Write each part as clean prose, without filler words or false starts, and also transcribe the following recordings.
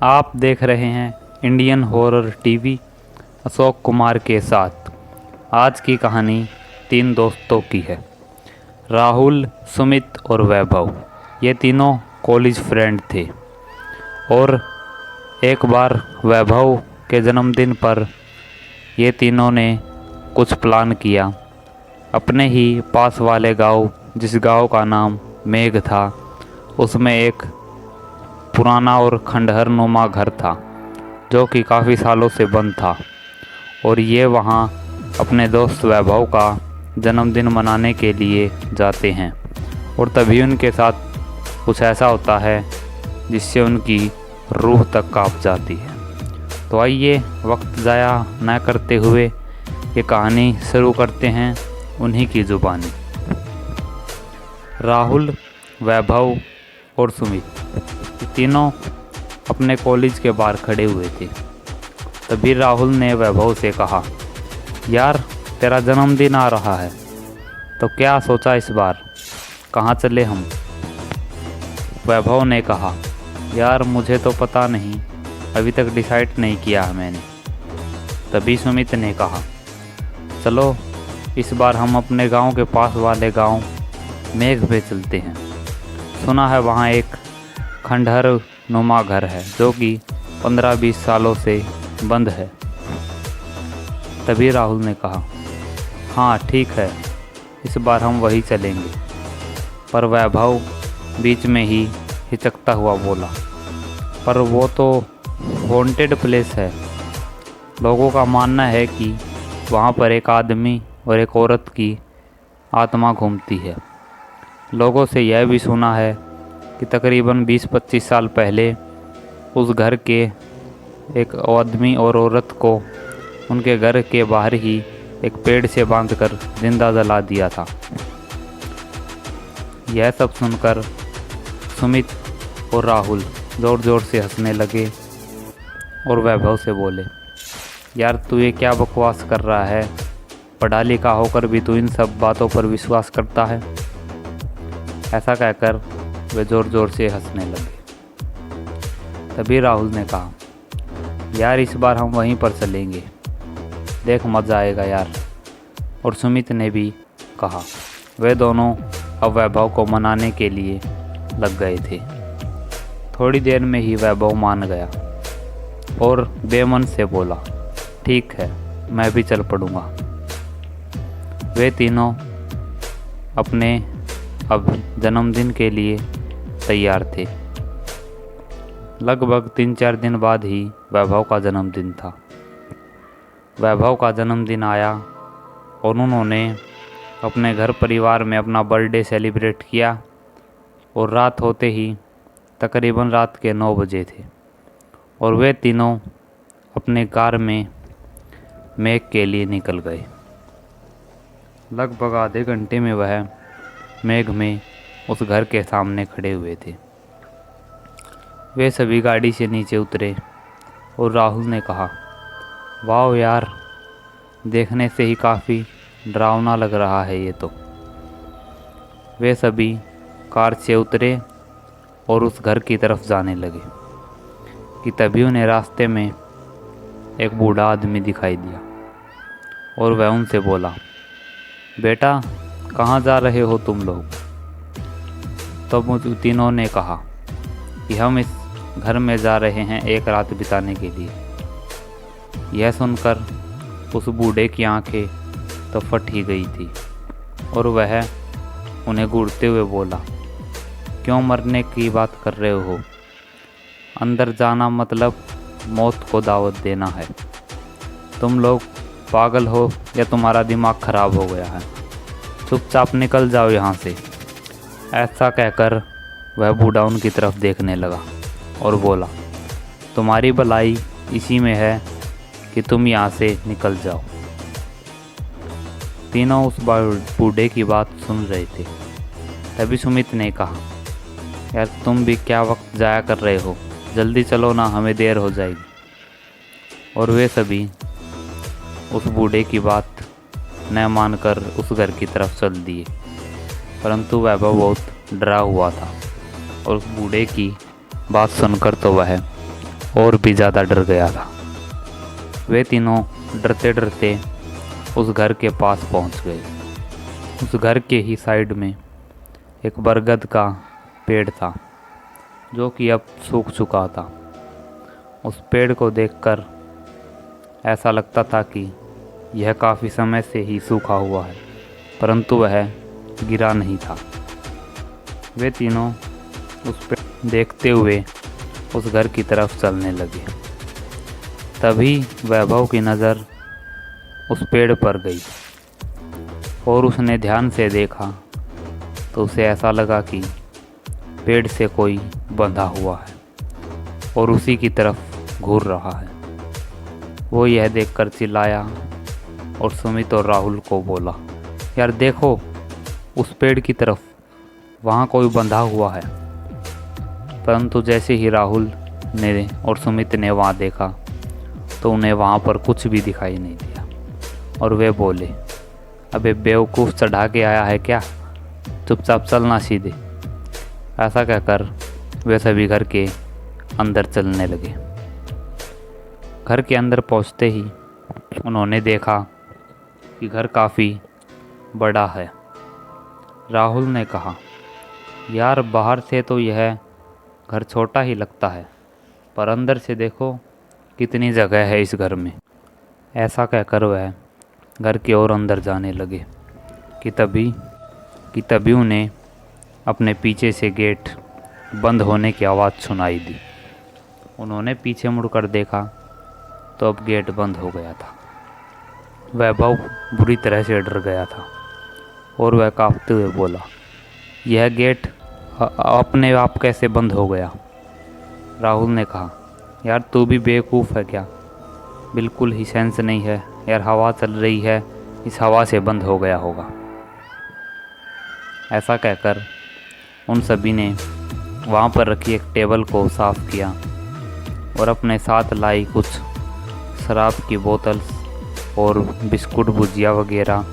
आप देख रहे हैं Indian horror TV Ashok Kumar के साथ। आज की कहानी 3 दोस्तों की है। राहुल, सुमित और वैभव ये तीनों कॉलेज फ्रेंड थे और एक बार वैभव के जन्मदिन पर ये तीनों ने कुछ प्लान किया। अपने ही पास वाले गांव, जिस गांव का नाम मेघ था, उसमें एक पुराना और खंडहर नुमा घर था जो कि काफ़ी सालों से बंद था और ये वहाँ अपने दोस्त वैभव का जन्मदिन मनाने के लिए जाते हैं और तभी उनके साथ कुछ ऐसा होता है जिससे उनकी रूह तक कांप जाती है। तो आइए वक्त ज़ाया न करते हुए ये कहानी शुरू करते हैं उन्हीं की ज़ुबानी। राहुल, वैभव और सुमित तीनों अपने कॉलेज के बाहर खड़े हुए थे। तभी राहुल ने वैभव से कहा, यार तेरा जन्मदिन आ रहा है तो क्या सोचा इस बार, कहाँ चले हम? वैभव ने कहा, यार मुझे तो पता नहीं, अभी तक डिसाइड नहीं किया है मैंने। तभी सुमित ने कहा, चलो इस बार हम अपने गांव के पास वाले गांव मेघ पे चलते हैं। सुना है वहाँ एक खंडहर नुमा घर है जो कि 15-20 सालों से बंद है। तभी राहुल ने कहा, हाँ ठीक है, इस बार हम वही चलेंगे। पर वैभव बीच में ही हिचकता हुआ बोला, पर वो तो हॉन्टेड प्लेस है। लोगों का मानना है कि वहाँ पर एक आदमी और एक औरत की आत्मा घूमती है। लोगों से यह भी सुना है कि तकरीबन 20-25 साल पहले उस घर के एक आदमी और औरत को उनके घर के बाहर ही एक पेड़ से बांधकर जिंदा जला दिया था। यह सब सुनकर सुमित और राहुल ज़ोर ज़ोर से हंसने लगे और वैभव से बोले, यार तू ये क्या बकवास कर रहा है? पढ़ा लिखा होकर भी तू इन सब बातों पर विश्वास करता है? ऐसा कहकर वे ज़ोर ज़ोर से हंसने लगे। तभी राहुल ने कहा, यार इस बार हम वहीं पर चलेंगे, देख मज़ा आएगा यार। और सुमित ने भी कहा। वे दोनों अब वैभव को मनाने के लिए लग गए थे। थोड़ी देर में ही वैभव मान गया और बेमन से बोला, ठीक है मैं भी चल पड़ूँगा। वे तीनों अपने अब जन्मदिन के लिए तैयार थे। लगभग 3-4 दिन बाद ही वैभव का जन्मदिन था। वैभव का जन्मदिन आया और उन्होंने अपने घर परिवार में अपना बर्थडे सेलिब्रेट किया और रात होते ही तकरीबन रात के 9 बजे थे और वे तीनों अपने कार में मेघ के लिए निकल गए। लगभग आधे घंटे में वह मेघ में उस घर के सामने खड़े हुए थे। वे सभी गाड़ी से नीचे उतरे और राहुल ने कहा, वाह यार, देखने से ही काफ़ी डरावना लग रहा है ये तो। वे सभी कार से उतरे और उस घर की तरफ जाने लगे कि तभी उन्हें रास्ते में एक बूढ़ा आदमी दिखाई दिया और वह उनसे बोला, बेटा कहाँ जा रहे हो तुम लोग? तब मुझे तीनों ने कहा कि हम इस घर में जा रहे हैं एक रात बिताने के लिए। यह सुनकर उस बूढ़े की आंखें तो फट ही गई थी और वह उन्हें घूरते हुए बोला, क्यों मरने की बात कर रहे हो? अंदर जाना मतलब मौत को दावत देना है। तुम लोग पागल हो या तुम्हारा दिमाग खराब हो गया है? चुपचाप निकल जाओ यहाँ से। ऐसा कहकर वह बूढ़ा उनकी तरफ देखने लगा और बोला, तुम्हारी भलाई इसी में है कि तुम यहाँ से निकल जाओ। तीनों उस बूढ़े की बात सुन रहे थे। तभी सुमित ने कहा, यार तुम भी क्या वक्त ज़ाया कर रहे हो, जल्दी चलो ना, हमें देर हो जाएगी। और वे सभी उस बूढ़े की बात न मानकर उस घर की तरफ चल दिए। परंतु वैभव बहुत डरा हुआ था और उस बूढ़े की बात सुनकर तो वह और भी ज़्यादा डर गया था। वे तीनों डरते डरते उस घर के पास पहुंच गए। उस घर के ही साइड में एक बरगद का पेड़ था जो कि अब सूख चुका था। उस पेड़ को देखकर ऐसा लगता था कि यह काफ़ी समय से ही सूखा हुआ है, परंतु वह गिरा नहीं था। वे तीनों उस पेड़ देखते हुए उस घर की तरफ चलने लगे। तभी वैभव की नज़र उस पेड़ पर गई और उसने ध्यान से देखा तो उसे ऐसा लगा कि पेड़ से कोई बंधा हुआ है और उसी की तरफ घूर रहा है। वो यह देखकर चिल्लाया और सुमित और राहुल को बोला, यार देखो उस पेड़ की तरफ, वहाँ कोई बंधा हुआ है। परंतु जैसे ही राहुल ने और सुमित ने वहाँ देखा तो उन्हें वहाँ पर कुछ भी दिखाई नहीं दिया और वे बोले, अबे बेवकूफ़ चढ़ा के आया है क्या, चुपचाप चलना सीधे। ऐसा कहकर वे सभी घर के अंदर चलने लगे। घर के अंदर पहुँचते ही उन्होंने देखा कि घर काफ़ी बड़ा है। राहुल ने कहा, यार बाहर से तो यह घर छोटा ही लगता है, पर अंदर से देखो कितनी जगह है इस घर में। ऐसा कहकर वह घर की ओर अंदर जाने लगे कि तभी उन्हें अपने पीछे से गेट बंद होने की आवाज़ सुनाई दी। उन्होंने पीछे मुड़कर देखा तो अब गेट बंद हो गया था। वैभव बुरी तरह से डर गया था और वह कांपते हुए बोला, यह गेट अपने आप कैसे बंद हो गया। राहुल ने कहा, यार तू भी बेवकूफ़ है क्या, बिल्कुल ही सेंस नहीं है यार, हवा चल रही है, इस हवा से बंद हो गया होगा। ऐसा कहकर उन सभी ने वहाँ पर रखी एक टेबल को साफ़ किया और अपने साथ लाई कुछ शराब की बोतल और बिस्कुट भुजिया वगैरह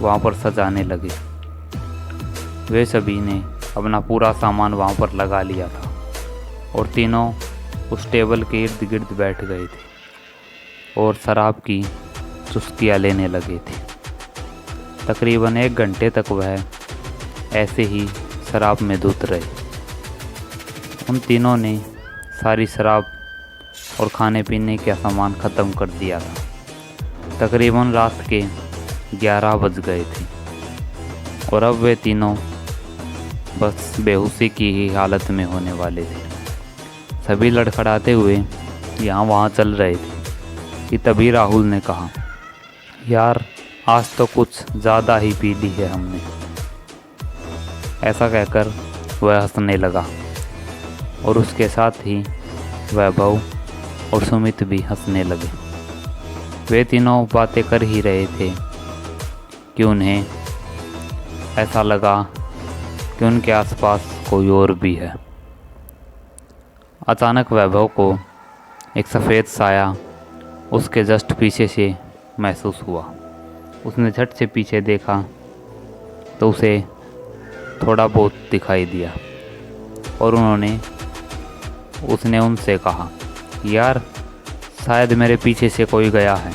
वहाँ पर सजाने लगे। वे सभी ने अपना पूरा सामान वहाँ पर लगा लिया था और तीनों उस टेबल के इर्द गिर्द बैठ गए थे और शराब की चुस्कियाँ लेने लगे थे। तकरीबन 1 घंटे तक वह ऐसे ही शराब में धुत रहे। उन तीनों ने सारी शराब और खाने पीने का सामान ख़त्म कर दिया था। तकरीबन रात के 11 बज गए थे और अब वे तीनों बस बेहोशी की ही हालत में होने वाले थे। सभी लड़खड़ाते हुए यहाँ वहाँ चल रहे थे कि तभी राहुल ने कहा, यार आज तो कुछ ज़्यादा ही पी ली है हमने। ऐसा कहकर वह हंसने लगा और उसके साथ ही वैभव और सुमित भी हंसने लगे। वे तीनों बातें कर ही रहे थे कि उन्हें ऐसा लगा कि उनके आसपास कोई और भी है। अचानक वैभव को एक सफ़ेद साया उसके जस्ट पीछे से महसूस हुआ। उसने झट से पीछे देखा तो उसे थोड़ा बहुत दिखाई दिया और उसने उनसे कहा, यार शायद मेरे पीछे से कोई गया है।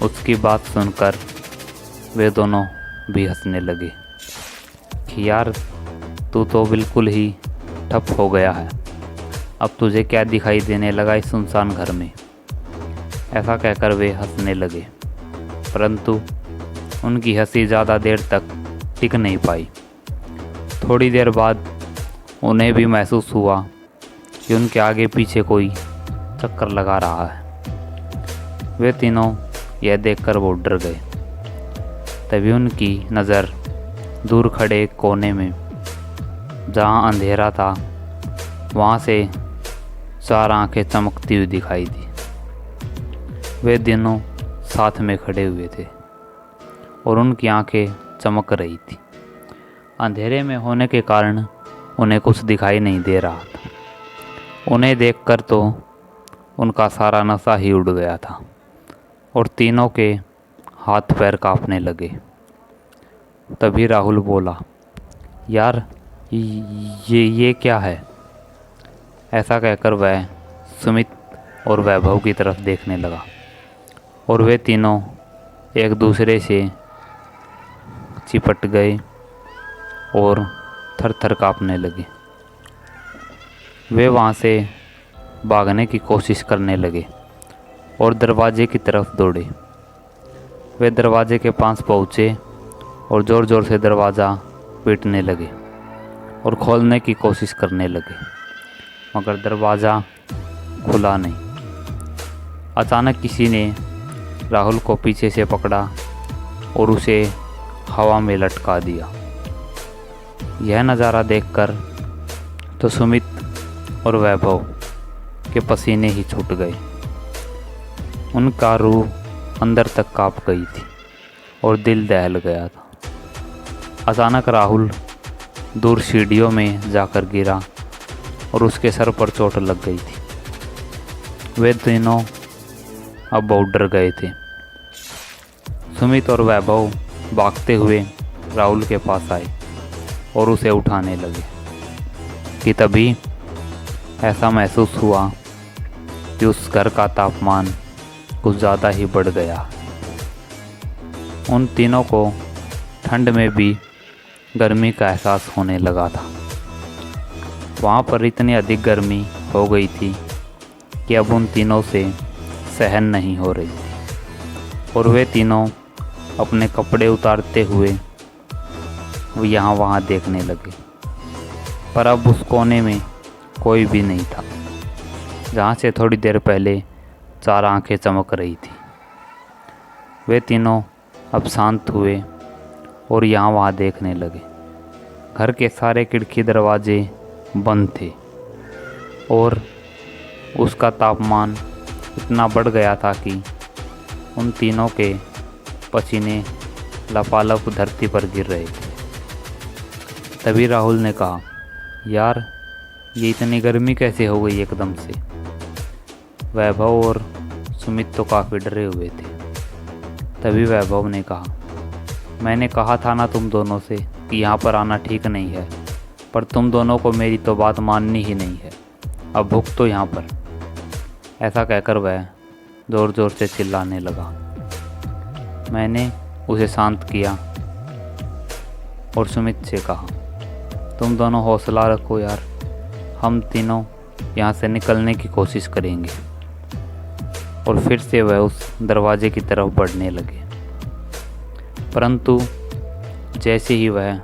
उसकी बात सुनकर वे दोनों भी हंसने लगे कि यार तू तो बिल्कुल ही ठप हो गया है, अब तुझे क्या दिखाई देने लगा इस सुनसान घर में। ऐसा कहकर वे हंसने लगे, परंतु उनकी हंसी ज़्यादा देर तक टिक नहीं पाई। थोड़ी देर बाद उन्हें भी महसूस हुआ कि उनके आगे पीछे कोई चक्कर लगा रहा है। वे तीनों यह देखकर वो डर गए। तभी उनकी नज़र दूर खड़े एक कोने में, जहाँ अंधेरा था, वहाँ से 4 आंखें चमकती हुई दिखाई दी। वे दोनों साथ में खड़े हुए थे और उनकी आंखें चमक रही थी। अंधेरे में होने के कारण उन्हें कुछ दिखाई नहीं दे रहा था। उन्हें देखकर तो उनका सारा नशा ही उड़ गया था और तीनों के हाथ पैर कांपने लगे। तभी राहुल बोला, यार ये क्या है। ऐसा कहकर वह सुमित और वैभव की तरफ देखने लगा और वे तीनों एक दूसरे से चिपट गए और थर थर काँपने लगे। वे वहाँ से भागने की कोशिश करने लगे और दरवाजे की तरफ दौड़े। वे दरवाजे के पास पहुँचे और ज़ोर ज़ोर से दरवाज़ा पीटने लगे और खोलने की कोशिश करने लगे, मगर दरवाज़ा खुला नहीं। अचानक किसी ने राहुल को पीछे से पकड़ा और उसे हवा में लटका दिया। यह नज़ारा देखकर तो सुमित और वैभव के पसीने ही छूट गए। उनका रूह अंदर तक काँप गई थी और दिल दहल गया था। अचानक राहुल दूर सीढ़ियों में जाकर गिरा और उसके सर पर चोट लग गई थी। वे तीनों अब बहुत डर गए थे। सुमित और वैभव भागते हुए राहुल के पास आए और उसे उठाने लगे कि तभी ऐसा महसूस हुआ कि उस घर का तापमान कुछ ज़्यादा ही बढ़ गया। उन तीनों को ठंड में भी गर्मी का एहसास होने लगा था। वहाँ पर इतनी अधिक गर्मी हो गई थी कि अब उन तीनों से सहन नहीं हो रही थी और वे तीनों अपने कपड़े उतारते हुए वो यहाँ वहाँ देखने लगे, पर अब उस कोने में कोई भी नहीं था जहाँ से थोड़ी देर पहले 4 आंखें चमक रही थी। वे तीनों अब शांत हुए और यहाँ वहाँ देखने लगे। घर के सारे खिड़की दरवाजे बंद थे और उसका तापमान इतना बढ़ गया था कि उन तीनों के पसीने लपालप धरती पर गिर रहे थे। तभी राहुल ने कहा, यार ये इतनी गर्मी कैसे हो गई एकदम से। वैभव और सुमित तो काफ़ी डरे हुए थे। तभी वैभव ने कहा, मैंने कहा था ना तुम दोनों से कि यहाँ पर आना ठीक नहीं है, पर तुम दोनों को मेरी तो बात माननी ही नहीं है। अब भुगतो तो यहाँ पर। ऐसा कहकर वह ज़ोर ज़ोर से चिल्लाने लगा। मैंने उसे शांत किया और सुमित से कहा, तुम दोनों हौसला रखो यार, हम तीनों यहाँ से निकलने की कोशिश करेंगे। और फिर से वह उस दरवाजे की तरफ बढ़ने लगे, परंतु जैसे ही वह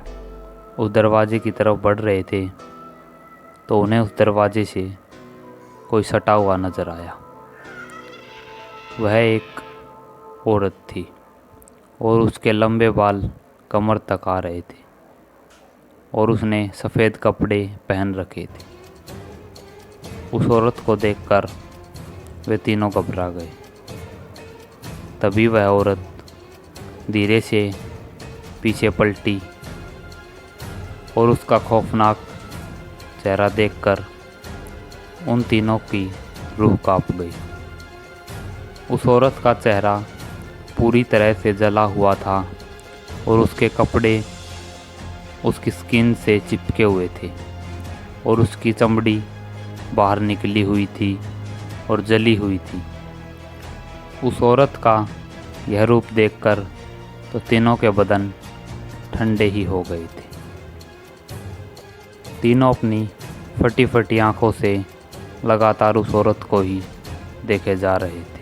उस दरवाजे की तरफ बढ़ रहे थे तो उन्हें उस दरवाजे से कोई सटा हुआ नज़र आया। वह एक औरत थी और उसके लंबे बाल कमर तक आ रहे थे और उसने सफ़ेद कपड़े पहन रखे थे। उस औरत को देखकर वे तीनों घबरा गए। तभी वह औरत धीरे से पीछे पलटी और उसका खौफनाक चेहरा देखकर उन तीनों की रूह कांप गई। उस औरत का चेहरा पूरी तरह से जला हुआ था और उसके कपड़े उसकी स्किन से चिपके हुए थे और उसकी चमड़ी बाहर निकली हुई थी और जली हुई थी। उस औरत का यह रूप देखकर तो तीनों के बदन ठंडे ही हो गए थे। तीनों अपनी फटी फटी आंखों से लगातार उस औरत को ही देखे जा रहे थे।